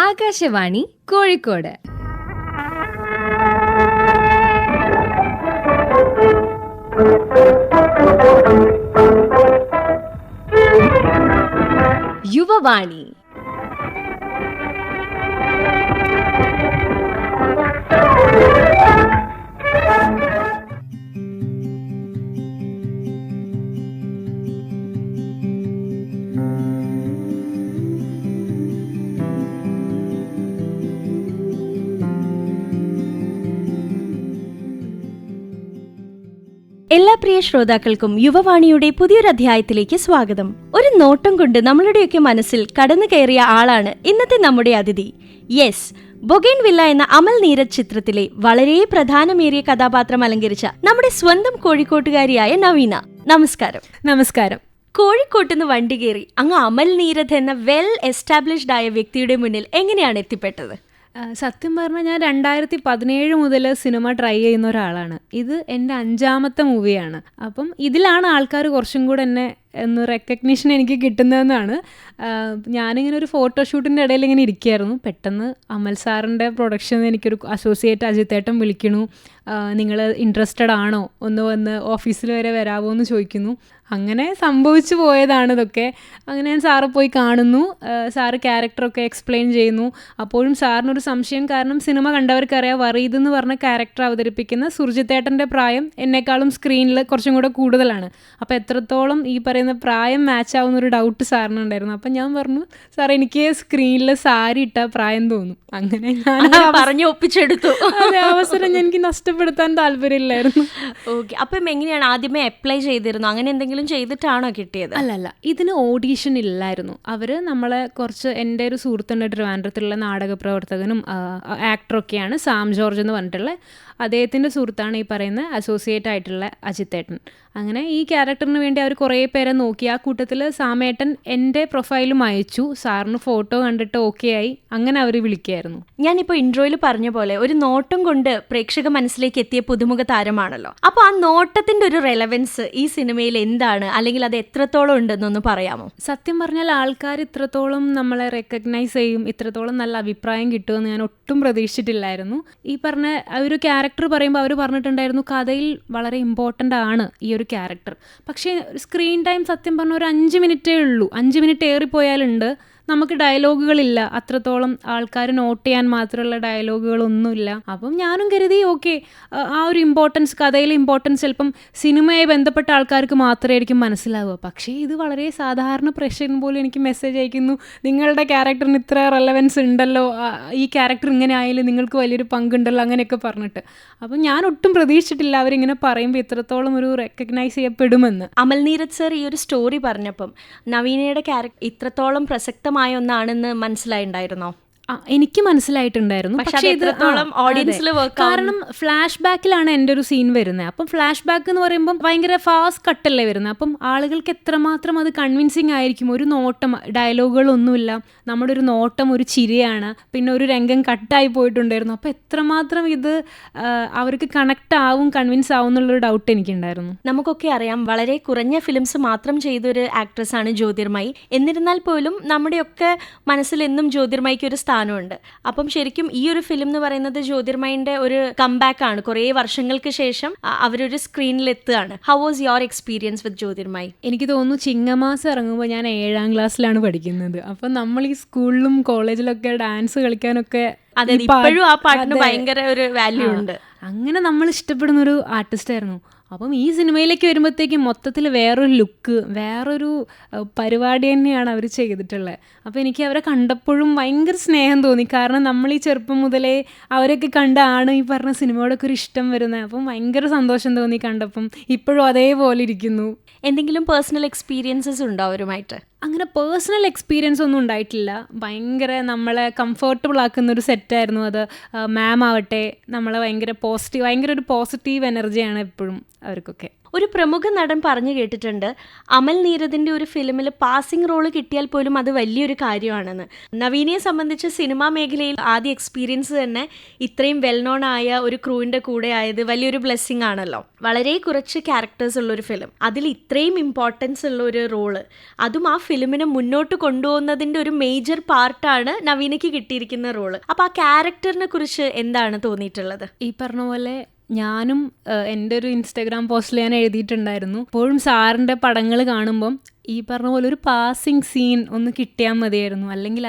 ആകാശവാണി കോഴിക്കോട്. യുവവാണി. എല്ലാ പ്രിയ ശ്രോതാക്കൾക്കും യുവവാണിയുടെ പുതിയൊരു അധ്യായത്തിലേക്ക് സ്വാഗതം. ഒരു നോട്ടം കൊണ്ട് നമ്മളുടെയൊക്കെ മനസ്സിൽ കടന്നു കയറിയ ആളാണ് ഇന്നത്തെ നമ്മുടെ അതിഥി. യെസ്, ബൊഗൈൻവില്ല എന്ന അമൽ നീരജ് ചിത്രത്തിലെ വളരെ പ്രധാനമേറിയ കഥാപാത്രം അലങ്കരിച്ച നമ്മുടെ സ്വന്തം കോഴിക്കോട്ടുകാരിയായ നവീന. നമസ്കാരം. നമസ്കാരം. കോഴിക്കോട്ടുനിന്ന് വണ്ടി കയറി അങ്ങ് അമൽ നീരജ് എന്ന വെൽ എസ്റ്റാബ്ലിഷ്ഡ് ആയ വ്യക്തിയുടെ മുന്നിൽ എങ്ങനെയാണ് എത്തിപ്പെട്ടത്? സത്യം പറഞ്ഞാൽ ഞാൻ 2017 മുതൽ സിനിമ ട്രൈ ചെയ്യുന്ന ഒരാളാണ്. ഇത് എൻ്റെ 5ാമത്തെ മൂവിയാണ്. അപ്പം ഇതിലാണ് ആൾക്കാർ കുറച്ചും കൂടെ എന്നെ ഒന്ന് റെക്കഗ്നീഷൻ എനിക്ക് കിട്ടുന്നതെന്നാണ്. ഞാനിങ്ങനെ ഒരു ഫോട്ടോഷൂട്ടിൻ്റെ ഇടയിൽ ഇങ്ങനെ ഇരിക്കുകയായിരുന്നു. പെട്ടെന്ന് അമൽ സാറിൻ്റെ പ്രൊഡക്ഷനിൽ എനിക്കൊരു അസോസിയേറ്റ് അജിത്തേട്ടൻ വിളിക്കണു. നിങ്ങൾ ഇൻട്രസ്റ്റഡ് ആണോ, ഒന്ന് വന്ന് ഓഫീസിൽ വരെ വരാമോ എന്ന് ചോദിക്കുന്നു. അങ്ങനെ സംഭവിച്ചു പോയതാണ് ഇതൊക്കെ. അങ്ങനെ ഞാൻ സാറ് പോയി കാണുന്നു. സാറ് ക്യാരക്ടറൊക്കെ എക്സ്പ്ലെയിൻ ചെയ്യുന്നു. അപ്പോഴും സാറിനൊരു സംശയം, കാരണം സിനിമ കണ്ടവർക്കറിയാം വറീദ് എന്ന് പറഞ്ഞ ക്യാരക്ടർ അവതരിപ്പിക്കുന്ന സുർജിത്തേട്ടൻ്റെ പ്രായം എന്നെക്കാളും സ്ക്രീനിൽ കുറച്ചും കൂടെ കൂടുതലാണ്. അപ്പോൾ എത്രത്തോളം ഈ പറയുന്ന പ്രായം മാച്ച് ആവുന്നൊരു ഡൗട്ട് സാറിനുണ്ടായിരുന്നു. അപ്പം ഞാൻ പറഞ്ഞു, സാർ എനിക്ക് സ്ക്രീനിൽ സാരി ഇട്ട പ്രായം തോന്നും. അങ്ങനെ ഞാൻ പറഞ്ഞു ഒപ്പിച്ചെടുത്തു. അതെ, അവസരം എനിക്ക് നഷ്ടപ്പെടുത്താൻ താല്പര്യമില്ലായിരുന്നു. ഓക്കെ, അപ്പം എങ്ങനെയാണ് ആദ്യമേ അപ്ലൈ ചെയ്തിരുന്നു? അങ്ങനെ എന്തെങ്കിലും ചെയ്തിട്ടാണോ കിട്ടിയത്? അല്ലല്ല, ഇതിന് ഓഡീഷൻ ഇല്ലായിരുന്നു. അവർ നമ്മളെ കുറച്ച്, എൻ്റെ ഒരു സുഹൃത്തുണ്ട് ട്രിവാൻഡ്രത്തിലുള്ള നാടക പ്രവർത്തകനും ആക്ടറൊക്കെയാണ്, സാം ജോർജ് എന്ന് പറഞ്ഞിട്ടുള്ള അദ്ദേഹത്തിൻ്റെ സുഹൃത്താണ് ഈ പറയുന്ന അസോസിയേറ്റ് ആയിട്ടുള്ള അജിത്തേട്ടൻ. അങ്ങനെ ഈ ക്യാരക്ടറിന് വേണ്ടി അവർ കുറേ പേരെ നോക്കി. ആ കൂട്ടത്തിൽ സാമേട്ടൻ എൻ്റെ പ്രൊഫൈലും അയച്ചു. സാറിന് ഫോട്ടോ കണ്ടിട്ട് ഓക്കെ ആയി. അങ്ങനെ അവർ വിളിക്കുകയായിരുന്നു. ഞാനിപ്പോൾ ഇൻട്രോയിൽ പറഞ്ഞ പോലെ ഒരു നോട്ടം കൊണ്ട് പ്രേക്ഷക മനസ്സിലേക്ക് എത്തിയ പുതുമുഖ താരമാണല്ലോ. അപ്പോൾ ആ നോട്ടത്തിൻ്റെ ഒരു റെലവൻസ് ഈ സിനിമയിൽ എന്താണ്, അല്ലെങ്കിൽ അത് എത്രത്തോളം ഉണ്ടെന്നൊന്ന് പറയാമോ? സത്യം പറഞ്ഞാൽ ആൾക്കാർ ഇത്രത്തോളം നമ്മളെ റെക്കഗ്നൈസ് ചെയ്യും, ഇത്രത്തോളം നല്ല അഭിപ്രായം കിട്ടുമെന്ന് ഞാൻ ഒട്ടും പ്രതീക്ഷിച്ചിട്ടില്ലായിരുന്നു. ഈ പറഞ്ഞ ഒരു ക്യാരക്ടർ പറയുമ്പോൾ അവർ പറഞ്ഞിട്ടുണ്ടായിരുന്നു കഥയിൽ വളരെ ഇമ്പോർട്ടൻ്റ് ആണ് ഈ ഒരു ക്യാരക്ടർ. പക്ഷേ സ്ക്രീൻ ടൈം സത്യം പറഞ്ഞാൽ ഒരു 5 മിനിറ്റേ ഉള്ളൂ. 5 മിനിറ്റ് ഏറിപ്പോയാലുണ്ട്. നമുക്ക് ഡയലോഗുകളില്ല, അത്രത്തോളം ആൾക്കാർ നോട്ട് ചെയ്യാൻ മാത്രമുള്ള ഡയലോഗുകളൊന്നുമില്ല. അപ്പം ഞാനും കരുതി ഓക്കെ, ആ ഒരു ഇമ്പോർട്ടൻസ്, കഥയിലെ ഇമ്പോർട്ടൻസ് ചിലപ്പം സിനിമയെ ബന്ധപ്പെട്ട ആൾക്കാർക്ക് മാത്രമായിരിക്കും മനസ്സിലാവുക. പക്ഷേ ഇത് വളരെ സാധാരണ പ്രേക്ഷകൻ പോലും എനിക്ക് മെസ്സേജ് അയക്കുന്നു, നിങ്ങളുടെ ക്യാരക്ടറിന് ഇത്ര റെലവൻസ് ഉണ്ടല്ലോ, ഈ ക്യാരക്ടർ ഇങ്ങനെ ആയാലും നിങ്ങൾക്ക് വലിയൊരു പങ്കുണ്ടല്ലോ, അങ്ങനെയൊക്കെ പറഞ്ഞിട്ട്. അപ്പം ഞാൻ ഒട്ടും പ്രതീക്ഷിച്ചിട്ടില്ല അവരിങ്ങനെ പറയുമ്പോൾ ഇത്രത്തോളം ഒരു റെക്കഗ്നൈസ് ചെയ്യപ്പെടുമെന്ന്. അമൽ നീരജ് സർ ഈ ഒരു സ്റ്റോറി പറഞ്ഞപ്പം നവീനയുടെ ക്യാരക്ടർ ഇത്രത്തോളം പ്രസക്തമായ ഒന്നാണെന്ന് മനസ്സിലായിട്ടുണ്ടായിരുന്നോ? എനിക്ക് മനസ്സിലായിട്ടുണ്ടായിരുന്നു. പക്ഷേ ഇത് ഓഡിയൻസിൽ കാരണം ഫ്ലാഷ് ബാക്കിലാണ് എൻ്റെ ഒരു സീൻ വരുന്നത്. അപ്പം ഫ്ലാഷ് ബാക്ക് എന്ന് പറയുമ്പം ഭയങ്കര ഫാസ്റ്റ് കട്ടല്ലേ വരുന്നത്. അപ്പം ആളുകൾക്ക് എത്രമാത്രം അത് കൺവിൻസിങ് ആയിരിക്കും. ഒരു നോട്ടം, ഡയലോഗുകളൊന്നുമില്ല, നമ്മുടെ ഒരു നോട്ടം ഒരു ചിരിയാണ്. പിന്നെ ഒരു രംഗം കട്ടായി പോയിട്ടുണ്ടായിരുന്നു. അപ്പോൾ എത്രമാത്രം ഇത് അവർക്ക് കണക്ട് ആവും, കൺവിൻസ് ആവും എന്നുള്ളൊരു ഡൗട്ട് എനിക്കുണ്ടായിരുന്നു. നമുക്കൊക്കെ അറിയാം വളരെ കുറഞ്ഞ ഫിലിംസ് മാത്രം ചെയ്തൊരു ആക്ട്രസ്സാണ് ജ്യോതിർമയി. എന്നിരുന്നാൽ പോലും നമ്മുടെയൊക്കെ മനസ്സിൽ എന്നും ജ്യോതിർമയിക്ക് ഒരു സ്ഥാനമുണ്ട്. അപ്പം ശരിക്കും ഈ ഒരു ഫിലിം എന്ന് പറയുന്നത് ജ്യോതിർമയിന്റെ ഒരു കംബാക്ക് ആണ്. കുറേ വർഷങ്ങൾക്ക് ശേഷം അവരൊരു സ്ക്രീനിൽ എത്തുകയാണ്. ഹൗ വാസ് യുവർ എക്സ്പീരിയൻസ് വിത്ത് ജ്യോതിർമയി? എനിക്ക് തോന്നുന്നു ചിങ്ങമാസം ഇറങ്ങുമ്പോൾ ഞാൻ 7ാം ക്ലാസ്സിലാണ് പഠിക്കുന്നത്. അപ്പം നമ്മൾ ഈ സ്കൂളിലും കോളേജിലൊക്കെ ഡാൻസ് കളിക്കാനൊക്കെ ഇപ്പോഴും ആ പാട്ടിന് ഭയങ്കര ഒരു വാല്യൂ ഉണ്ട്. അങ്ങനെ നമ്മൾ ഇഷ്ടപ്പെടുന്നൊരു ആർട്ടിസ്റ്റായിരുന്നു. അപ്പം ഈ സിനിമയിലേക്ക് വരുമ്പോഴത്തേക്കും മൊത്തത്തിൽ വേറൊരു ലുക്ക്, വേറൊരു പരിപാടി തന്നെയാണ് അവർ ചെയ്തിട്ടുള്ളത്. അപ്പോൾ എനിക്ക് അവരെ കണ്ടപ്പോഴും ഭയങ്കര സ്നേഹം തോന്നി. കാരണം നമ്മൾ ഈ ചെറുപ്പം മുതലേ അവരൊക്കെ കണ്ടാണ് ഈ പറഞ്ഞ സിനിമയോടൊക്കെ ഒരു ഇഷ്ടം വരുന്നത്. അപ്പം ഭയങ്കര സന്തോഷം തോന്നി കണ്ടപ്പം. ഇപ്പോഴും അതേപോലെ ഇരിക്കുന്നു. എന്തെങ്കിലും പേഴ്സണൽ എക്സ്പീരിയൻസസ് ഉണ്ടോ അവരുമായിട്ട്? അങ്ങനെ പേഴ്സണൽ എക്സ്പീരിയൻസ് ഒന്നും ഉണ്ടായിട്ടില്ല. ഭയങ്കര നമ്മളെ കംഫർട്ടബിൾ ആക്കുന്നൊരു സെറ്റായിരുന്നു അത്. മാം ആവട്ടെ നമ്മളെ ഭയങ്കര ഒരു പോസിറ്റീവ് എനർജിയാണ് എപ്പോഴും അവർക്കൊക്കെ. ഒരു പ്രമുഖ നടൻ പറഞ്ഞു കേട്ടിട്ടുണ്ട്, അമൽ നീരദിൻ്റെ ഒരു ഫിലിമിൽ പാസിംഗ് റോള് കിട്ടിയാൽ പോലും അത് വലിയൊരു കാര്യമാണെന്ന്. നവീനയെ സംബന്ധിച്ച് സിനിമാ മേഖലയിൽ ആദ്യ എക്സ്പീരിയൻസ് തന്നെ ഇത്രയും വെൽ നോൺ ആയ ഒരു ക്രൂവിൻ്റെ കൂടെ ആയത് വലിയൊരു ബ്ലെസ്സിങ് ആണല്ലോ. വളരെ കുറച്ച് ക്യാരക്ടേഴ്സ് ഉള്ളൊരു ഫിലിം, അതിൽ ഇത്രയും ഇമ്പോർട്ടൻസ് ഉള്ള ഒരു റോള്, അതും ആ ഫിലിമിനെ മുന്നോട്ട് കൊണ്ടുപോകുന്നതിൻ്റെ ഒരു മേജർ പാർട്ടാണ് നവീനയ്ക്ക് കിട്ടിയിരിക്കുന്ന റോള്. അപ്പോൾ ആ ക്യാരക്ടറിനെ കുറിച്ച് എന്താണ് തോന്നിയിട്ടുള്ളത്? ഈ പറഞ്ഞ പോലെ ഞാനും എൻ്റെ ഒരു ഇൻസ്റ്റാഗ്രാം പോസ്റ്റിൽ ഞാൻ എഴുതിയിട്ടുണ്ടായിരുന്നു, ഇപ്പോഴും സാറിൻ്റെ പടങ്ങൾ കാണുമ്പം ഈ പറഞ്ഞ പോലെ ഒരു പാസിങ് സീൻ ഒന്ന് കിട്ടിയാൽ മതിയായിരുന്നു, അല്ലെങ്കിൽ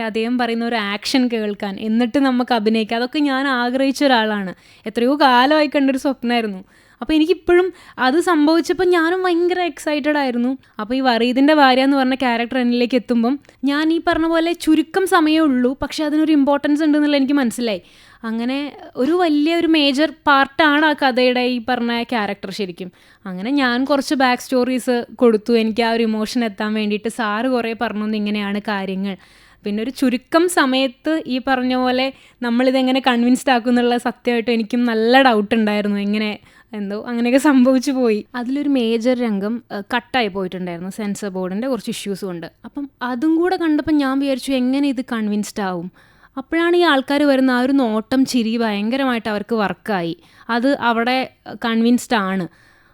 അദ്ദേഹം പറയുന്ന ഒരു ആക്ഷൻ കേൾക്കാൻ, എന്നിട്ട് നമുക്ക് അഭിനയിക്കാം. അതൊക്കെ ഞാൻ ആഗ്രഹിച്ച ഒരാളാണ്, എത്രയോ കാലമായി കണ്ടൊരു സ്വപ്നമായിരുന്നു. അപ്പോൾ എനിക്കിപ്പോഴും അത് സംഭവിച്ചപ്പോൾ ഞാനും ഭയങ്കര എക്സൈറ്റഡ് ആയിരുന്നു. അപ്പോൾ ഈ വറീദിൻ്റെ ഭാര്യ എന്ന് പറഞ്ഞ ക്യാരക്ടർ എന്നിലേക്ക് എത്തുമ്പം ഞാൻ ഈ പറഞ്ഞ പോലെ ചുരുക്കം സമയമേ ഉള്ളൂ, പക്ഷെ അതിനൊരു ഇമ്പോർട്ടൻസ് ഉണ്ടെന്നുള്ള എനിക്ക് മനസ്സിലായി. അങ്ങനെ ഒരു വലിയൊരു മേജർ പാർട്ടാണ് ആ കഥയുടെ ഈ പറഞ്ഞ ക്യാരക്ടർ ശരിക്കും. അങ്ങനെ ഞാൻ കുറച്ച് ബാക്ക് സ്റ്റോറീസ് കൊടുത്തു, എനിക്ക് ആ ഒരു ഇമോഷൻ എത്താൻ വേണ്ടിയിട്ട്. സാറ് കുറേ പറഞ്ഞു ഇങ്ങനെയാണ് കാര്യങ്ങൾ. പിന്നെ ഒരു ചുരുക്കം സമയത്ത് ഈ പറഞ്ഞ പോലെ നമ്മളിതെങ്ങനെ കൺവിൻസ്ഡ് ആക്കും എന്നുള്ള സത്യമായിട്ടും എനിക്കും നല്ല ഡൗട്ട് ഉണ്ടായിരുന്നു. എന്തോ അങ്ങനെയൊക്കെ സംഭവിച്ചു പോയി. അതിലൊരു മേജർ രംഗം കട്ടായി പോയിട്ടുണ്ടായിരുന്നു, സെൻസർ ബോർഡിൻ്റെ കുറച്ച് ഇഷ്യൂസും ഉണ്ട്. അപ്പം അതും കൂടെ കണ്ടപ്പോൾ ഞാൻ വിചാരിച്ചു എങ്ങനെ ഇത് കൺവിൻസ്ഡ് ആവും. അപ്പോഴാണ് ഈ ആൾക്കാർ വരുന്ന ആ ഒരു നോട്ടം, ചിരി ഭയങ്കരമായിട്ട് അവർക്ക് വർക്കായി, അത് അവിടെ കൺവിൻസ്ഡ് ആണ്.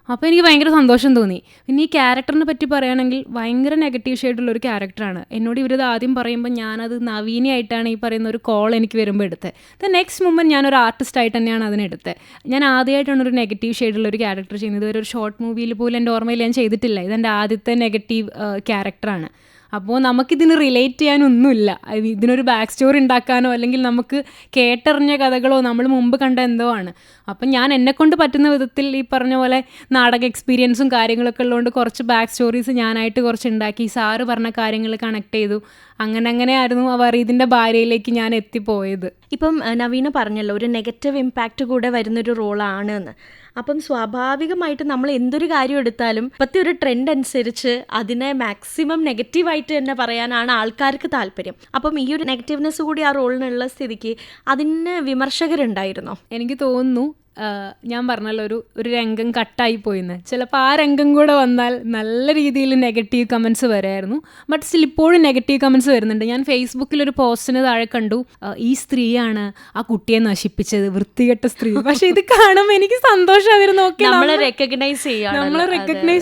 അപ്പോൾ എനിക്ക് ഭയങ്കര സന്തോഷം തോന്നി. പിന്നെ ഈ ക്യാരക്ടറിനെ പറ്റി പറയുകയാണെങ്കിൽ ഭയങ്കര നെഗറ്റീവ് ഷെയ്ഡുള്ളൊരു ക്യാരക്ടറാണ്. എന്നോട് ഇവരത് ആദ്യം പറയുമ്പോൾ ഞാനത് നവീനയായിട്ടാണ് ഈ പറയുന്ന ഒരു കോൾ എനിക്ക് വരുമ്പോൾ എടുത്തത്. ദ നെക്സ്റ്റ് മൊമെൻറ്റ് ഞാനൊരു ആർട്ടിസ്റ്റായിട്ട് തന്നെയാണ് അതിനെടുത്തത്. ഞാൻ ആദ്യമായിട്ടാണ് ഒരു നെഗറ്റീവ് ഷെയ്ഡുള്ളൊരു ക്യാരക്ടർ ചെയ്യുന്നത്. ഒരു ഷോർട്ട് മൂവിയിൽ പോലും എൻ്റെ ഓർമ്മയിൽ ഞാൻ ചെയ്തിട്ടില്ല. ഇതെൻ്റെ ആദ്യത്തെ നെഗറ്റീവ് ക്യാരക്ടറാണ്. അപ്പോൾ നമുക്കിതിന് റിലേറ്റ് ചെയ്യാനൊന്നുമില്ല, ഇതിനൊരു ബാക്ക് സ്റ്റോറി ഉണ്ടാക്കാനോ അല്ലെങ്കിൽ നമുക്ക് കേട്ടറിഞ്ഞ കഥകളോ നമ്മൾ മുമ്പ് കണ്ട എന്തോ ആണ്. അപ്പം ഞാൻ എന്നെക്കൊണ്ട് പറ്റുന്ന വിധത്തിൽ ഈ പറഞ്ഞ പോലെ നാടക എക്സ്പീരിയൻസും കാര്യങ്ങളൊക്കെ ഉള്ളതുകൊണ്ട് കുറച്ച് ബാക്ക് സ്റ്റോറീസ് ഞാനായിട്ട് കുറച്ച് ഉണ്ടാക്കി, സാറ് പറഞ്ഞ കാര്യങ്ങൾ കണക്ട് ചെയ്തു. അങ്ങനെയായിരുന്നു ആ വറീദിൻ്റെ ഭാര്യയിലേക്ക് ഞാൻ എത്തിപ്പോയത്. ഇപ്പം നവീന പറഞ്ഞല്ലോ ഒരു നെഗറ്റീവ് ഇമ്പാക്റ്റ് കൂടെ വരുന്നൊരു റോളാണ് എന്ന്. അപ്പം സ്വാഭാവികമായിട്ട് നമ്മൾ എന്തൊരു കാര്യം എടുത്താലും ഇപ്പോഴത്തെ ഒരു ട്രെൻഡ് അനുസരിച്ച് അതിനെ മാക്സിമം നെഗറ്റീവായിട്ട് തന്നെ പറയാനാണ് ആൾക്കാർക്ക് താല്പര്യം. അപ്പം ഈ ഒരു നെഗറ്റീവ്നെസ് കൂടി ആ റോളിനുള്ള സ്ഥിതിക്ക് അതിന് വിമർശകരുണ്ടായിരുന്നോ? എനിക്ക് തോന്നുന്നു ഞാൻ പറഞ്ഞല്ലോ ഒരു രംഗം കട്ടായി പോയിന്ന്, ചിലപ്പോൾ ആ രംഗം കൂടെ വന്നാൽ നല്ല രീതിയിൽ നെഗറ്റീവ് കമൻറ്റ്സ് വരായിരുന്നു. ബട്ട് സ്റ്റിൽ ഇപ്പോഴും നെഗറ്റീവ് കമൻറ്റ്സ് വരുന്നുണ്ട്. ഞാൻ ഫേസ്ബുക്കിലൊരു പോസ്റ്റിന് താഴെ കണ്ടു, ഈ സ്ത്രീയാണ് ആ കുട്ടിയെ നശിപ്പിച്ചത്, വൃത്തികെട്ട സ്ത്രീ. പക്ഷെ ഇത് കാണുമ്പോൾ എനിക്ക് സന്തോഷമായിരുന്നു. ഓക്കെ, നമ്മളെ റെക്കഗ്നൈസ്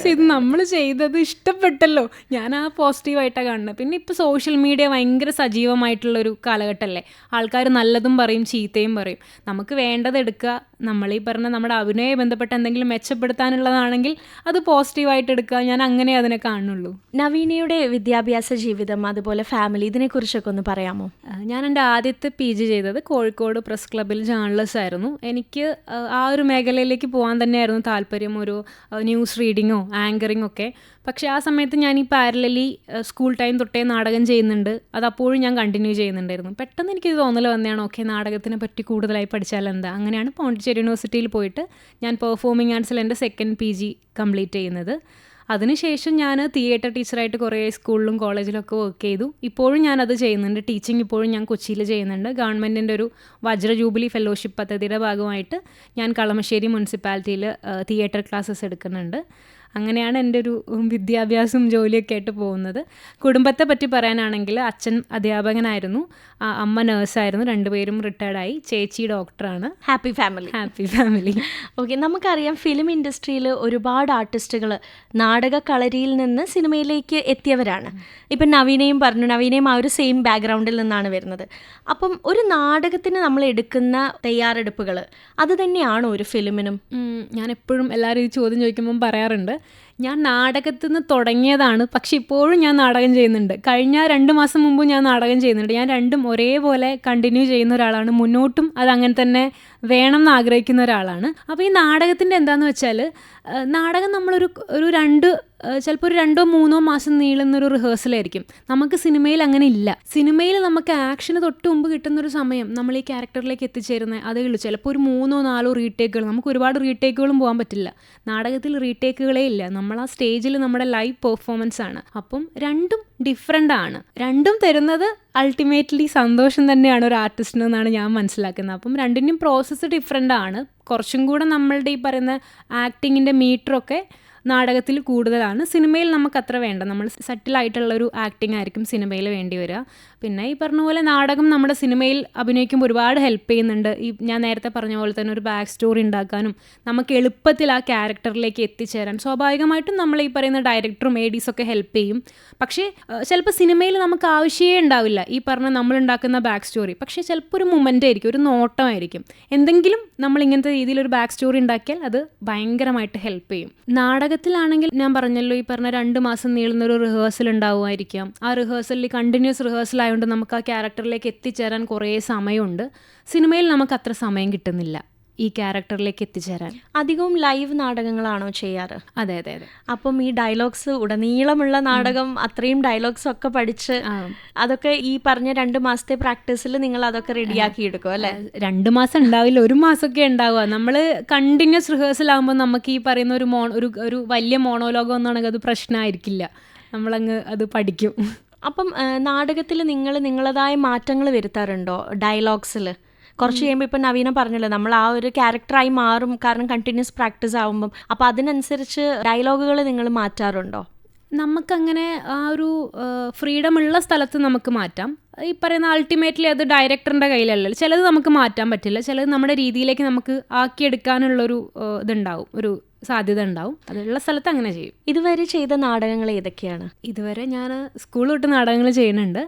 ചെയ്ത് നമ്മൾ ചെയ്തത് ഇഷ്ടപ്പെട്ടല്ലോ. ഞാൻ ആ പോസിറ്റീവായിട്ടാണ് കാണുന്നത്. പിന്നെ ഇപ്പോൾ സോഷ്യൽ മീഡിയ ഭയങ്കര സജീവമായിട്ടുള്ളൊരു കാലഘട്ടമല്ലേ. ആൾക്കാർ നല്ലതും പറയും ചീത്തയും പറയും. നമുക്ക് വേണ്ടത് എടുക്കുക, നമ്മൾ ഈ പറഞ്ഞ നമ്മുടെ അഭിനയമായി ബന്ധപ്പെട്ട് എന്തെങ്കിലും മെച്ചപ്പെടുത്താനുള്ളതാണെങ്കിൽ അത് പോസിറ്റീവായിട്ട് എടുക്കുക. ഞാൻ അങ്ങനെ അതിനെ കാണുള്ളൂ. നവീനയുടെ വിദ്യാഭ്യാസ ജീവിതം, അതുപോലെ ഫാമിലി, ഇതിനെക്കുറിച്ചൊക്കെ ഒന്ന് പറയാമോ? ഞാൻ എൻ്റെ ആദ്യത്തെ PG ചെയ്തത് കോഴിക്കോട് പ്രസ് ക്ലബ്ബിൽ ജേർണലിസ്റ്റ് ആയിരുന്നു. എനിക്ക് ആ ഒരു മേഖലയിലേക്ക് പോകാൻ തന്നെയായിരുന്നു താല്പര്യം, ഒരു ന്യൂസ് റീഡിങ്ങോ ആങ്കറിങ്ങോ ഒക്കെ. പക്ഷേ ആ സമയത്ത് ഞാൻ ഈ പാരലലി സ്കൂൾ ടൈം തൊട്ടേ നാടകം ചെയ്യുന്നുണ്ട്, അതപ്പോഴും ഞാൻ കണ്ടിന്യൂ ചെയ്യുന്നുണ്ടായിരുന്നു. പെട്ടെന്ന് എനിക്കിത് തോന്നൽ വന്നതാണ്, ഓക്കെ നാടകത്തിനെ പറ്റി കൂടുതലായി പഠിച്ചാൽ എന്താ. അങ്ങനെയാണ് പോണ്ടിച്ചേരി യൂണിവേഴ്സിറ്റിയിൽ പോയിട്ട് ഞാൻ പെർഫോമിംഗ് ആർട്സിൽ എൻ്റെ സെക്കൻഡ് PG കംപ്ലീറ്റ് ചെയ്യുന്നത്. അതിനുശേഷം ഞാൻ തിയേറ്റർ ടീച്ചറായിട്ട് കുറേ സ്കൂളിലും കോളേജിലൊക്കെ വർക്ക് ചെയ്തു. ഇപ്പോഴും ഞാനത് ചെയ്യുന്നുണ്ട്. ടീച്ചിങ് ഇപ്പോഴും ഞാൻ കൊച്ചിയിൽ ചെയ്യുന്നുണ്ട്. ഗവൺമെൻറ്റിൻ്റെ ഒരു വജ്ര ജൂബിലി ഫെലോഷിപ്പ് പദ്ധതിയുടെ ഭാഗമായിട്ട് ഞാൻ കളമശ്ശേരി മുനിസിപ്പാലിറ്റിയിൽ തിയേറ്റർ ക്ലാസ്സസ് എടുക്കുന്നുണ്ട്. അങ്ങനെയാണ് എൻ്റെ ഒരു വിദ്യാഭ്യാസവും ജോലിയൊക്കെ ആയിട്ട് പോകുന്നത്. കുടുംബത്തെ പറ്റി പറയാനാണെങ്കിൽ അച്ഛൻ അധ്യാപകനായിരുന്നു, അമ്മ നേഴ്സായിരുന്നു, രണ്ടുപേരും റിട്ടയർഡായി, ചേച്ചി ഡോക്ടറാണ്. Happy family. ഓക്കെ, നമുക്കറിയാം ഫിലിം ഇൻഡസ്ട്രിയിൽ ഒരുപാട് ആർട്ടിസ്റ്റുകൾ നാടക കളരിയിൽ നിന്ന് സിനിമയിലേക്ക് എത്തിയവരാണ്. ഇപ്പം നവീനയും ആ ഒരു സെയിം ബാക്ക്ഗ്രൗണ്ടിൽ നിന്നാണ് വരുന്നത്. അപ്പം ഒരു നാടകത്തിന് നമ്മൾ എടുക്കുന്ന തയ്യാറെടുപ്പുകൾ അത് തന്നെയാണോ ഒരു ഫിലിമിനും? ഞാൻ എപ്പോഴും എല്ലാവരും ഈ ചോദ്യം ചോദിക്കുമ്പം പറയാറുണ്ട്, ഞാൻ നാടകത്തിൽ നിന്ന് തുടങ്ങിയതാണ്, പക്ഷെ ഇപ്പോഴും ഞാൻ നാടകം ചെയ്യുന്നുണ്ട്. കഴിഞ്ഞ 2 മാസം മുമ്പ് ഞാൻ നാടകം ചെയ്യുന്നുണ്ട്. ഞാൻ രണ്ടും ഒരേപോലെ കണ്ടിന്യൂ ചെയ്യുന്ന ഒരാളാണ്. മുന്നോട്ടും അതങ്ങനെ തന്നെ വേണം എന്ന് ആഗ്രഹിക്കുന്ന ഒരാളാണ്. അപ്പോൾ ഈ നാടകത്തിൻ്റെ എന്താണെന്ന് വെച്ചാൽ, നാടകം നമ്മളൊരു ചിലപ്പോൾ ഒരു 2-3 മാസം നീളുന്നൊരു റിഹേഴ്സലായിരിക്കും. നമുക്ക് സിനിമയിൽ അങ്ങനെ ഇല്ല. സിനിമയിൽ നമുക്ക് ആക്ഷന് തൊട്ട് മുമ്പ് കിട്ടുന്നൊരു സമയം നമ്മൾ ഈ ക്യാരക്ടറിലേക്ക് എത്തിച്ചേരുന്നത് അതേ ഉള്ളൂ. ചിലപ്പോൾ ഒരു 3-4 റീടേക്കുകൾ, നമുക്ക് ഒരുപാട് റീടേക്കുകളും പോകാൻ പറ്റില്ല. നാടകത്തിൽ റീടേക്കുകളേ ഇല്ല. നമ്മൾ ആ സ്റ്റേജിൽ നമ്മുടെ ലൈവ് പെർഫോമൻസ് ആണ്. അപ്പം രണ്ടും ഡിഫറെൻ്റ് ആണ്. രണ്ടും തരുന്നത് അൾട്ടിമേറ്റ്ലി സന്തോഷം തന്നെയാണ് ഒരു ആർട്ടിസ്റ്റിന് എന്നാണ് ഞാൻ മനസ്സിലാക്കുന്നത്. അപ്പം രണ്ടിൻ്റെയും പ്രോസസ്സ് ഡിഫറെൻ്റ് ആണ്. കുറച്ചും കൂടെ നമ്മളുടെ ഈ പറയുന്ന ആക്ടിങ്ങിൻ്റെ മീറ്ററൊക്കെ നാടകത്തിൽ കൂടുതലാണ്. സിനിമയിൽ നമുക്ക് അത്ര വേണ്ട, നമ്മൾ സട്ടിലായിട്ടുള്ളൊരു ആക്ടിങ് ആയിരിക്കും സിനിമയിൽ വേണ്ടി വരിക. പിന്നെ ഈ പറഞ്ഞ പോലെ നാടകം നമ്മുടെ സിനിമയിൽ അഭിനയിക്കുമ്പോൾ ഒരുപാട് ഹെൽപ്പ് ചെയ്യുന്നുണ്ട്. ഈ ഞാൻ നേരത്തെ പറഞ്ഞ പോലെ തന്നെ ഒരു ബാക്ക് സ്റ്റോറി ഉണ്ടാക്കാനും നമുക്ക് എളുപ്പത്തിൽ ആ ക്യാരക്ടറിലേക്ക് എത്തിച്ചേരാൻ സ്വാഭാവികമായിട്ടും നമ്മൾ ഈ പറയുന്ന ഡയറക്ടറും എഡീസൊക്കെ ഹെൽപ്പ് ചെയ്യും. പക്ഷേ ചിലപ്പോൾ സിനിമയിൽ നമുക്ക് ആവശ്യമേ ഉണ്ടാവില്ല ഈ പറഞ്ഞ നമ്മളുണ്ടാക്കുന്ന ബാക്ക് സ്റ്റോറി. പക്ഷേ ചിലപ്പോൾ ഒരു മൊമെൻ്റ് ആയിരിക്കും, ഒരു നോട്ടമായിരിക്കും, എന്തെങ്കിലും നമ്മൾ ഇങ്ങനത്തെ രീതിയിലൊരു ബാക്ക് സ്റ്റോറി ഉണ്ടാക്കിയാൽ അത് ഭയങ്കരമായിട്ട് ഹെൽപ്പ് ചെയ്യും. നാടകത്തിലാണെങ്കിൽ ഞാൻ പറഞ്ഞല്ലോ ഈ പറഞ്ഞ 2 മാസം നീളുന്നൊരു റിഹേഴ്സൽ ഉണ്ടാവുമായിരിക്കാം. ആ റിഹേഴ്സലിൽ കണ്ടിന്യൂസ് റിഹേഴ്സൽ ആയതുകൊണ്ട് നമുക്ക് ആ ക്യാരക്ടറിലേക്ക് എത്തിച്ചേരാൻ കുറേ സമയമുണ്ട്. സിനിമയിൽ നമുക്ക് അത്ര സമയം കിട്ടുന്നില്ല ഈ ക്യാരക്ടറിലേക്ക് എത്തിച്ചേരാൻ. അധികവും ലൈവ് നാടകങ്ങളാണോ ചെയ്യാറ്? അതെ അതെ അതെ. അപ്പം ഈ ഡയലോഗ്സ് ഉടനീളമുള്ള നാടകം, അത്രയും ഡയലോഗ്സ് ഒക്കെ പഠിച്ച് അതൊക്കെ ഈ പറഞ്ഞ 2 മാസത്തെ പ്രാക്ടീസിൽ നിങ്ങൾ അതൊക്കെ റെഡിയാക്കി എടുക്കും അല്ലേ? 2 മാസം ഉണ്ടാവില്ല, 1 മാസമൊക്കെ ഉണ്ടാവുക. നമ്മൾ കണ്ടിന്യൂസ് റിഹേഴ്സൽ ആകുമ്പോൾ നമുക്ക് ഈ പറയുന്ന ഒരു വലിയ മോണോലോഗം ഒന്നാണെങ്കിൽ അത് പ്രശ്നമായിരിക്കില്ല, നമ്മളങ്ങ് അത് പഠിക്കും. അപ്പം നാടകത്തിൽ നിങ്ങൾ നിങ്ങളതായ മാറ്റങ്ങൾ വരുത്താറുണ്ടോ ഡയലോഗ്സിൽ? കുറച്ച് കഴിയുമ്പോൾ ഇപ്പം നവീന പറഞ്ഞല്ലോ, നമ്മൾ ആ ഒരു ക്യാരക്ടറായി മാറും, കാരണം കണ്ടിന്യൂസ് പ്രാക്ടീസ് ആകുമ്പം. അപ്പം അതിനനുസരിച്ച് ഡയലോഗുകൾ നിങ്ങൾ മാറ്റാറുണ്ടോ? നമുക്കങ്ങനെ ആ ഒരു ഫ്രീഡം ഉള്ള സ്ഥലത്ത് നമുക്ക് മാറ്റാം. ഈ പറയുന്ന അൾട്ടിമേറ്റ്ലി അത് ഡയറക്ടറിൻ്റെ കയ്യിലല്ലല്ലോ. ചിലത് നമുക്ക് മാറ്റാൻ പറ്റില്ല, ചിലത് നമ്മുടെ രീതിയിലേക്ക് നമുക്ക് ആക്കിയെടുക്കാനുള്ളൊരു ഇതുണ്ടാവും, ഒരു സാധ്യത ഉണ്ടാവും. അതുള്ള സ്ഥലത്ത് അങ്ങനെ ചെയ്യും. ഇതുവരെ ചെയ്ത നാടകങ്ങൾ ഏതൊക്കെയാണ്? ഇതുവരെ ഞാൻ സ്കൂൾ തൊട്ട് നാടകങ്ങൾ ചെയ്യുന്നുണ്ട്.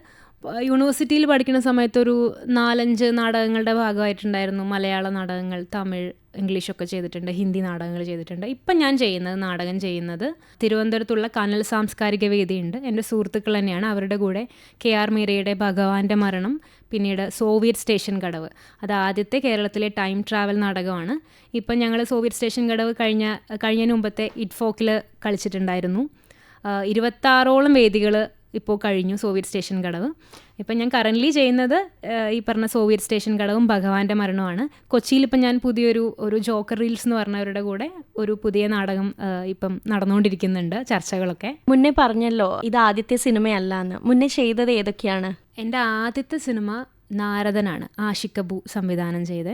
യൂണിവേഴ്സിറ്റിയിൽ പഠിക്കുന്ന സമയത്ത് ഒരു 4-5 നാടകങ്ങളുടെ ഭാഗമായിട്ടുണ്ടായിരുന്നു. മലയാള നാടകങ്ങൾ, തമിഴ്, ഇംഗ്ലീഷൊക്കെ ചെയ്തിട്ടുണ്ട്, ഹിന്ദി നാടകങ്ങൾ ചെയ്തിട്ടുണ്ട്. ഇപ്പം ഞാൻ നാടകം ചെയ്യുന്നത് തിരുവനന്തപുരത്തുള്ള കനൽ സാംസ്കാരിക വേദിയുണ്ട്. എൻ്റെ സുഹൃത്തുക്കൾ തന്നെയാണ്. അവരുടെ കൂടെ KR മീരയുടെ ഭഗവാന്റെ മരണം, പിന്നീട് സോവിയറ്റ് സ്റ്റേഷൻ കടവ്, അത് ആദ്യത്തെ കേരളത്തിലെ ടൈം ട്രാവൽ നാടകമാണ്. ഇപ്പം ഞങ്ങൾ സോവിയറ്റ് സ്റ്റേഷൻ കടവ് കഴിഞ്ഞതിന് മുമ്പത്തെ ഇറ്റ്ഫോക്കിൽ കളിച്ചിട്ടുണ്ടായിരുന്നു. 26ഓളം വേദികൾ ഇപ്പോൾ കഴിഞ്ഞു സോവിയറ്റ് സ്റ്റേഷൻ കടവ്. ഇപ്പം ഞാൻ കറൻ്റ്ലി ചെയ്യുന്നത് ഈ പറഞ്ഞ സോവിയറ്റ് സ്റ്റേഷൻ കടവും ഭഗവാന്റെ മരണവുമാണ്. കൊച്ചിയിൽ ഇപ്പം ഞാൻ ഒരു ജോക്കർ റീൽസ് എന്ന് പറഞ്ഞവരുടെ കൂടെ ഒരു പുതിയ നാടകം ഇപ്പം നടന്നുകൊണ്ടിരിക്കുന്നുണ്ട്, ചർച്ചകളൊക്കെ. മുന്നേ പറഞ്ഞല്ലോ ഇത് ആദ്യത്തെ സിനിമയല്ല എന്ന്. മുന്നേ ചെയ്തത് ഏതൊക്കെയാണ്? എൻ്റെ ആദ്യത്തെ സിനിമ നാരദനാണ്, ആഷിഖ് അബു സംവിധാനം ചെയ്ത്.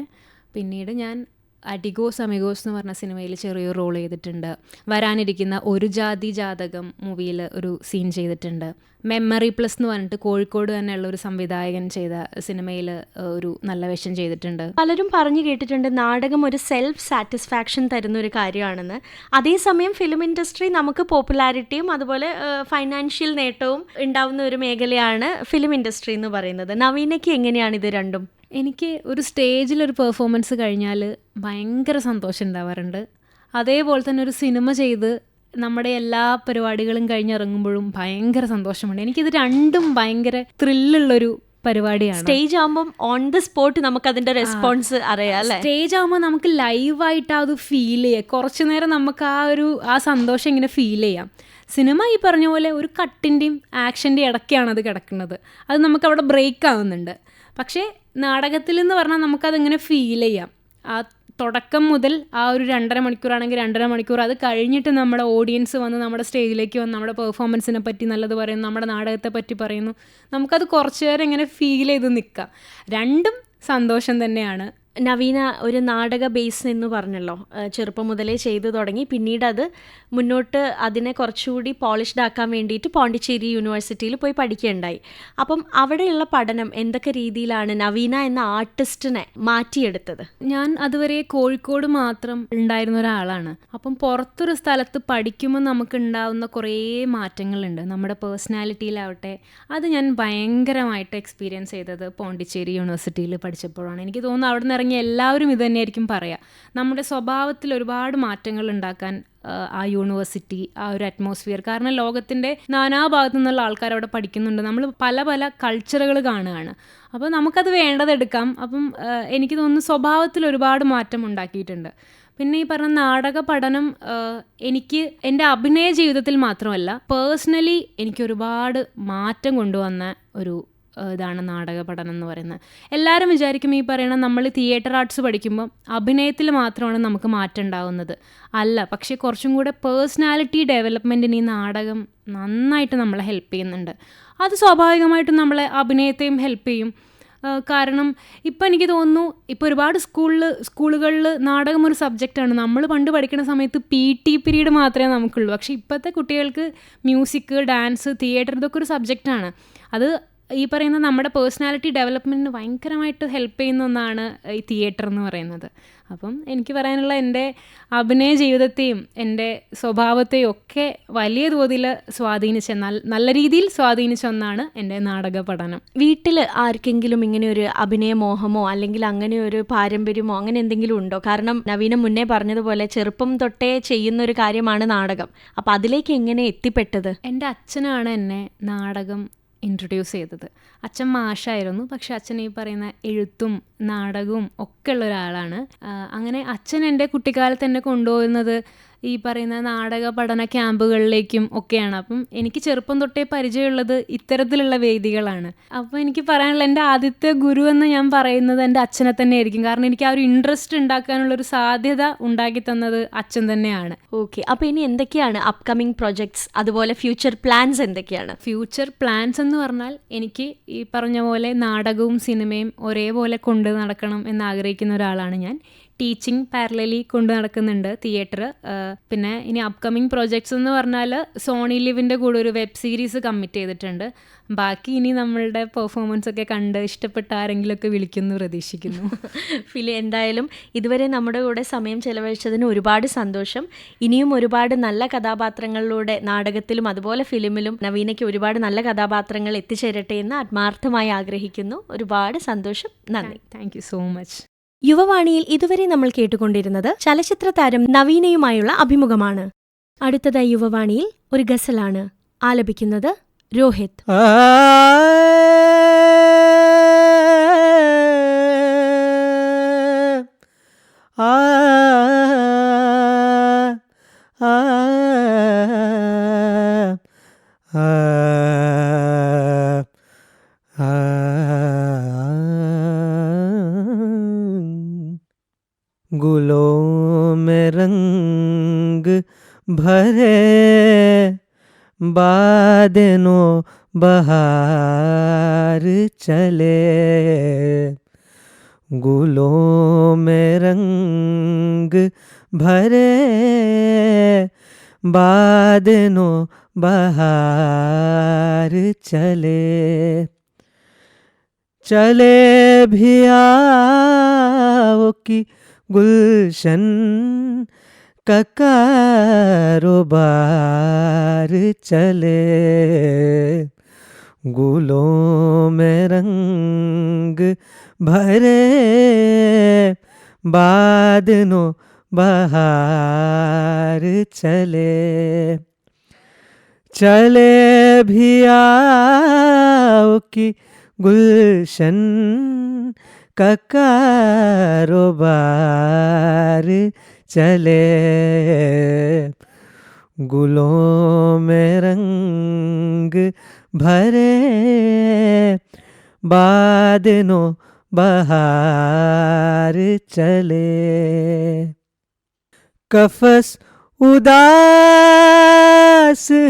പിന്നീട് ഞാൻ അഡിഗോസ് അമിഗോസ് എന്ന് പറഞ്ഞ സിനിമയിൽ ചെറിയൊരു റോൾ ചെയ്തിട്ടുണ്ട്. വരാനിരിക്കുന്ന ഒരു ജാതി ജാതകം മൂവിയിൽ ഒരു സീൻ ചെയ്തിട്ടുണ്ട്. മെമ്മറി പ്ലസ് എന്ന് പറഞ്ഞിട്ട് കോഴിക്കോട് തന്നെയുള്ള ഒരു സംവിധായകൻ ചെയ്ത സിനിമയിൽ ഒരു നല്ല വേഷം ചെയ്തിട്ടുണ്ട്. പലരും പറഞ്ഞു കേട്ടിട്ടുണ്ട് നാടകം ഒരു സെൽഫ് സാറ്റിസ്ഫാക്ഷൻ തരുന്ന ഒരു കാര്യമാണെന്ന്. അതേസമയം ഫിലിം ഇൻഡസ്ട്രി നമുക്ക് പോപ്പുലാരിറ്റിയും അതുപോലെ ഫൈനാൻഷ്യൽ നേട്ടവും ഉണ്ടാവുന്ന ഒരു മേഖലയാണ് ഫിലിം ഇൻഡസ്ട്രി എന്ന് പറയുന്നത്. നവീനയ്ക്ക് എങ്ങനെയാണ് ഇത് രണ്ടും? എനിക്ക് ഒരു സ്റ്റേജിലൊരു പെർഫോമൻസ് കഴിഞ്ഞാൽ ഭയങ്കര സന്തോഷം ഉണ്ടാവാറുണ്ട്. അതേപോലെ തന്നെ ഒരു സിനിമ ചെയ്ത് നമ്മുടെ എല്ലാ പരിപാടികളും കഴിഞ്ഞിറങ്ങുമ്പോഴും ഭയങ്കര സന്തോഷമുണ്ട്. എനിക്കിത് രണ്ടും ഭയങ്കര ത്രില്ലുള്ളൊരു പരിപാടിയാണ്. സ്റ്റേജ് ആകുമ്പോൾ ഓൺ ദ സ്പോട്ട് നമുക്ക് അതിന്റെ റെസ്പോൺസ് അറിയാം അല്ലേ? സ്റ്റേജ് ആകുമ്പോൾ നമുക്ക് ലൈവായിട്ട് അത് ഫീൽ ചെയ്യാം. കുറച്ചു നേരം നമുക്ക് ആ സന്തോഷം ഇങ്ങനെ ഫീൽ ചെയ്യാം. സിനിമ ഈ പറഞ്ഞ പോലെ ഒരു കട്ടിൻ്റെയും ആക്ഷൻ്റെയും ഇടയ്ക്കാണ് അത് കിടക്കുന്നത്. അത് നമുക്കവിടെ ബ്രേക്ക് ആവുന്നുണ്ട്. പക്ഷേ നാടകത്തിൽ എന്ന് പറഞ്ഞാൽ നമുക്കതിങ്ങനെ ഫീൽ ചെയ്യാം. ആ തുടക്കം മുതൽ ആ ഒരു 2.5 മണിക്കൂറാണെങ്കിൽ 2.5 മണിക്കൂർ, അത് കഴിഞ്ഞിട്ട് നമ്മുടെ ഓഡിയൻസ് വന്ന് നമ്മുടെ സ്റ്റേജിലേക്ക് വന്ന് നമ്മുടെ പെർഫോമൻസിനെ പറ്റി നല്ലത് പറയുന്നു, നമ്മുടെ നാടകത്തെ പറ്റി പറയുന്നു. നമുക്കത് കുറച്ച് നേരം ഇങ്ങനെ ഫീൽ ചെയ്ത് നിൽക്കാം. രണ്ടും സന്തോഷം തന്നെയാണ്. നവീന ഒരു നാടക ബേസ് എന്ന് പറഞ്ഞല്ലോ, ചെറുപ്പം മുതലേ ചെയ്തു തുടങ്ങി, പിന്നീട് അത് മുന്നോട്ട് അതിനെ കുറച്ചുകൂടി പോളിഷ്ഡ് ആക്കാൻ വേണ്ടിയിട്ട് പോണ്ടിച്ചേരി യൂണിവേഴ്സിറ്റിയിൽ പോയി പഠിക്കുകയുണ്ടായി. അപ്പം അവിടെയുള്ള പഠനം എന്തൊക്കെ രീതിയിലാണ് നവീന എന്ന ആർട്ടിസ്റ്റിനെ മാറ്റിയെടുത്തത്? ഞാൻ അതുവരെ കോഴിക്കോട് മാത്രം ഉണ്ടായിരുന്ന ഒരാളാണ്. അപ്പം പുറത്തൊരു സ്ഥലത്ത് പഠിക്കുമ്പോൾ നമുക്ക് ഉണ്ടാവുന്ന കുറേ മാറ്റങ്ങളുണ്ട് നമ്മുടെ പേഴ്സണാലിറ്റിയിലാവട്ടെ. അത് ഞാൻ ഭയങ്കരമായിട്ട് എക്സ്പീരിയൻസ് ചെയ്തത് പോണ്ടിച്ചേരി യൂണിവേഴ്സിറ്റിയിൽ പഠിച്ചപ്പോഴാണ്. എനിക്ക് തോന്നുന്നു അവിടെ നിന്ന് എല്ലാവരും ഇത് തന്നെയായിരിക്കും പറയുക. നമ്മുടെ സ്വഭാവത്തിൽ ഒരുപാട് മാറ്റങ്ങൾ ഉണ്ടാക്കാൻ ആ യൂണിവേഴ്സിറ്റി, ആ ഒരു അറ്റ്മോസ്ഫിയർ, കാരണം ലോകത്തിൻ്റെ നാനാഭാഗത്തു നിന്നുള്ള ആൾക്കാർ അവിടെ പഠിക്കുന്നുണ്ട്. നമ്മൾ പല പല കൾച്ചറുകൾ കാണുകയാണ്. അപ്പോൾ നമുക്കത് വേണ്ടതെടുക്കാം. അപ്പം എനിക്ക് തോന്നുന്നു സ്വഭാവത്തിൽ ഒരുപാട് മാറ്റം ഉണ്ടാക്കിയിട്ടുണ്ട്. പിന്നെ ഈ പറഞ്ഞ നാടക പഠനം എനിക്ക് എൻ്റെ അഭിനയ ജീവിതത്തിൽ മാത്രമല്ല, പേഴ്സണലി എനിക്ക് ഒരുപാട് മാറ്റം കൊണ്ടുവന്ന ഒരു ഇതാണ് നാടക പഠനം എന്ന് പറയുന്നത്. എല്ലാവരും വിചാരിക്കും ഈ പറയണ നമ്മൾ തിയേറ്റർ ആർട്സ് പഠിക്കുമ്പോൾ അഭിനയത്തിൽ മാത്രമാണ് നമുക്ക് മാറ്റം ഉണ്ടാവുന്നത്. അല്ല, പക്ഷേ കുറച്ചും കൂടെ പേഴ്സണാലിറ്റി ഡെവലപ്മെൻറ്റിന് ഈ നാടകം നന്നായിട്ട് നമ്മളെ ഹെൽപ്പ് ചെയ്യുന്നുണ്ട്. അത് സ്വാഭാവികമായിട്ടും നമ്മളെ അഭിനയത്തെയും ഹെൽപ്പ് ചെയ്യും. കാരണം ഇപ്പം എനിക്ക് തോന്നുന്നു ഇപ്പോൾ ഒരുപാട് സ്കൂളുകളിൽ നാടകം ഒരു സബ്ജക്റ്റാണ്. നമ്മൾ പണ്ട് പഠിക്കുന്ന സമയത്ത് PT പീരീഡ് മാത്രമേ നമുക്കുള്ളൂ. പക്ഷേ ഇപ്പോഴത്തെ കുട്ടികൾക്ക് മ്യൂസിക്, ഡാൻസ്, തിയേറ്റർ ഇതൊക്കെ ഒരു സബ്ജക്റ്റാണ്. അത് ഈ പറയുന്ന നമ്മുടെ പേഴ്സണാലിറ്റി ഡെവലപ്മെൻറ്റിന് ഭയങ്കരമായിട്ട് ഹെൽപ്പ് ചെയ്യുന്ന ഒന്നാണ് ഈ തിയേറ്റർ എന്ന് പറയുന്നത്. അപ്പം എനിക്ക് പറയാനുള്ള എൻ്റെ അഭിനയ ജീവിതത്തെയും എൻ്റെ സ്വഭാവത്തെയും ഒക്കെ വലിയ തോതിൽ സ്വാധീനിച്ച, നല്ല രീതിയിൽ സ്വാധീനിച്ച ഒന്നാണ് എൻ്റെ നാടക പഠനം. വീട്ടിൽ ആർക്കെങ്കിലും ഇങ്ങനെ ഒരു അഭിനയമോഹമോ അല്ലെങ്കിൽ അങ്ങനെ ഒരു പാരമ്പര്യമോ അങ്ങനെ എന്തെങ്കിലും ഉണ്ടോ? കാരണം നവീന മുന്നേ പറഞ്ഞതുപോലെ ചെറുപ്പം തൊട്ടേ ചെയ്യുന്ന ഒരു കാര്യമാണ് നാടകം. അപ്പം അതിലേക്ക് എങ്ങനെ എത്തിപ്പെട്ടത്? എൻ്റെ അച്ഛനാണ് എന്നെ നാടകം ഇൻട്രൊഡ്യൂസ് ചെയ്തത്. അച്ഛൻ മാഷായിരുന്നു, പക്ഷെ അച്ഛൻ ഈ പറയുന്ന എഴുത്തും നാടകവും ഒക്കെ ഉള്ള ഒരാളാണ്. അങ്ങനെ അച്ഛൻ എൻ്റെ കുട്ടിക്കാലത്ത് എന്നെ കൊണ്ടുപോകുന്നത് ഈ പറയുന്ന നാടക പഠന ക്യാമ്പുകളിലേക്കും ഒക്കെയാണ്. അപ്പം എനിക്ക് ചെറുപ്പം തൊട്ടേ പരിചയമുള്ളത് ഇത്തരത്തിലുള്ള വേദികളാണ്. അപ്പോൾ എനിക്ക് പറയാനുള്ള എൻ്റെ ആദ്യത്തെ ഗുരു എന്ന് ഞാൻ പറയുന്നത് എൻ്റെ അച്ഛനെ തന്നെ ആയിരിക്കും. കാരണം എനിക്ക് ആ ഒരു ഇൻട്രസ്റ്റ് ഉണ്ടാക്കാനുള്ളൊരു സാധ്യത ഉണ്ടാക്കി തന്നത് അച്ഛൻ തന്നെയാണ്. ഓക്കെ, അപ്പോൾ ഇനി എന്തൊക്കെയാണ് അപ്കമിങ് പ്രൊജക്ട്സ്, അതുപോലെ ഫ്യൂച്ചർ പ്ലാൻസ് എന്തൊക്കെയാണ്? ഫ്യൂച്ചർ പ്ലാൻസ് എന്ന് പറഞ്ഞാൽ എനിക്ക് ഈ പറഞ്ഞ പോലെ നാടകവും സിനിമയും ഒരേപോലെ കൊണ്ട് നടക്കണം എന്ന് ആഗ്രഹിക്കുന്ന ഒരാളാണ് ഞാൻ. ടീച്ചിങ് പാരലലി കൊണ്ട് നടക്കുന്നുണ്ട്, തിയേറ്റർ. പിന്നെ ഇനി അപ്കമിങ് പ്രോജക്ട്സ് എന്ന് പറഞ്ഞാൽ സോണി ലിവിൻ്റെ കൂടെ ഒരു വെബ് സീരീസ് കമ്മിറ്റ് ചെയ്തിട്ടുണ്ട്. ബാക്കി ഇനി നമ്മളുടെ പെർഫോമൻസ് ഒക്കെ കണ്ട് ഇഷ്ടപ്പെട്ട ആരെങ്കിലുമൊക്കെ വിളിക്കുന്നു പ്രതീക്ഷിക്കുന്നു. ഫിലി, എന്തായാലും ഇതുവരെ നമ്മുടെ കൂടെ സമയം ചെലവഴിച്ചതിന് ഒരുപാട് സന്തോഷം. ഇനിയും ഒരുപാട് നല്ല കഥാപാത്രങ്ങളിലൂടെ നാടകത്തിലും അതുപോലെ ഫിലിമിലും നവീനയ്ക്ക് ഒരുപാട് നല്ല കഥാപാത്രങ്ങൾ എത്തിച്ചേരട്ടെ എന്ന് ആത്മാർത്ഥമായി ആഗ്രഹിക്കുന്നു. ഒരുപാട് സന്തോഷം, നന്ദി. Thank you so much. യുവവാണിയിൽ ഇതുവരെ നമ്മൾ കേട്ടുകൊണ്ടിരുന്നത് ചലച്ചിത്ര താരം നവീനയുമായുള്ള അഭിമുഖമാണ്. അടുത്തതായി യുവവാണിയിൽ ഒരു ഗസലാണ്. ആലപിക്കുന്നത് രോഹിത്. गुलों में रंग भरे बादनो बहार चले, गुलों में रंग भरे बादनो बहार चले, चले भी आओ की गुलशन का कारोबार चले, गुलों में रंग भरे बादनो बहार चले, चले भी आओ की गुलशन का कारोबार चले, गुलों में रंग भरे बादनो बहार चले, कफस उदास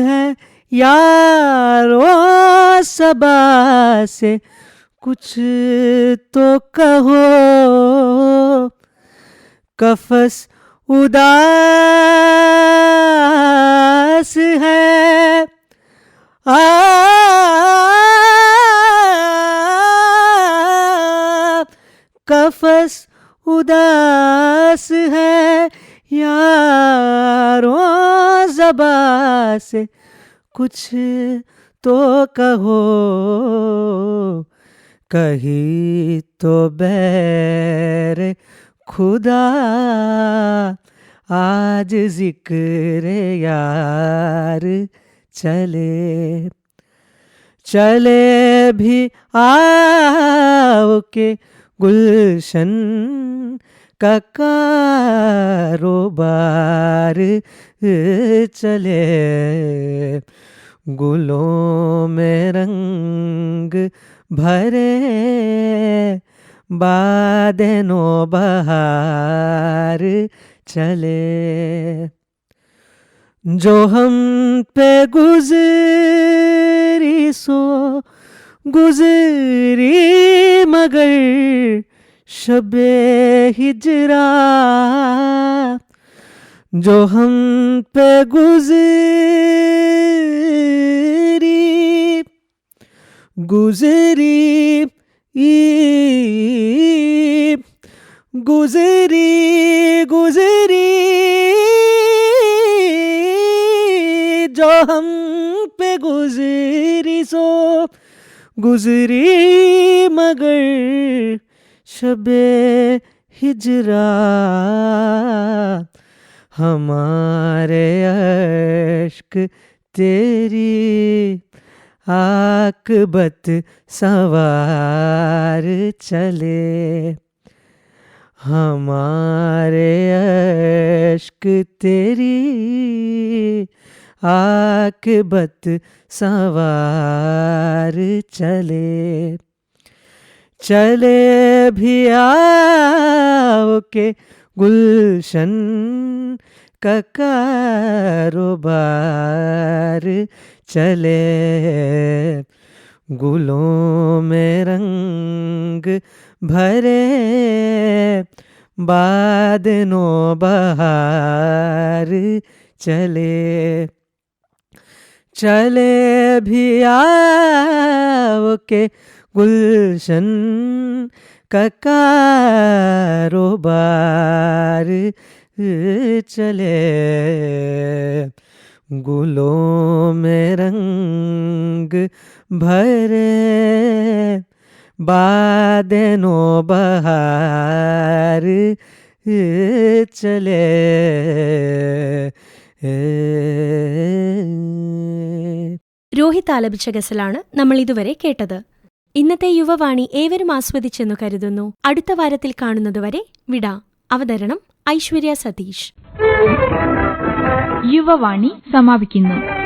है यारों सबा से कुछ तो कहो, कफस उदास है कफस उदास है यारों ज़बा से कुछ तो कहो, कहीं तो बैर खुदा आज जिक्र यार चले, चले भी आओ के गुलशन का कारोबार चले, गुलों में रंग भरे बादनो बहार चले, जो हम पे गुजरी सो गुजरी मगर शबे हिजरा जो हम पे गुजरी गुजरी गुजरी गुजरी जो हम पे गुजरी सो गुजरी मगर शबे हिजरा हमारे अश्क तेरी आकबत सवार चले हमारे अश्क तेरी आकबत सवार चले चले भी आओ के गुलशन का कारोबार चले गुलों में रंग भरे बादनो बहार चले चले भी आओ के गुलशन का कारोबार चले गुलों में रंग भरे बादनो बहार चले രോഹിത് ആലപിച്ച ഗസലാണ് നമ്മൾ ഇതുവരെ കേട്ടത്. ഇന്നത്തെ യുവവാണി ഏവരും ആസ്വദിച്ചെന്നു കരുതുന്നു. അടുത്ത വാരത്തിൽ കാണുന്നതുവരെ വിട. അവതരണം ഐശ്വര്യ സതീഷ്. യുവവാണി സമാപിക്കുന്നു.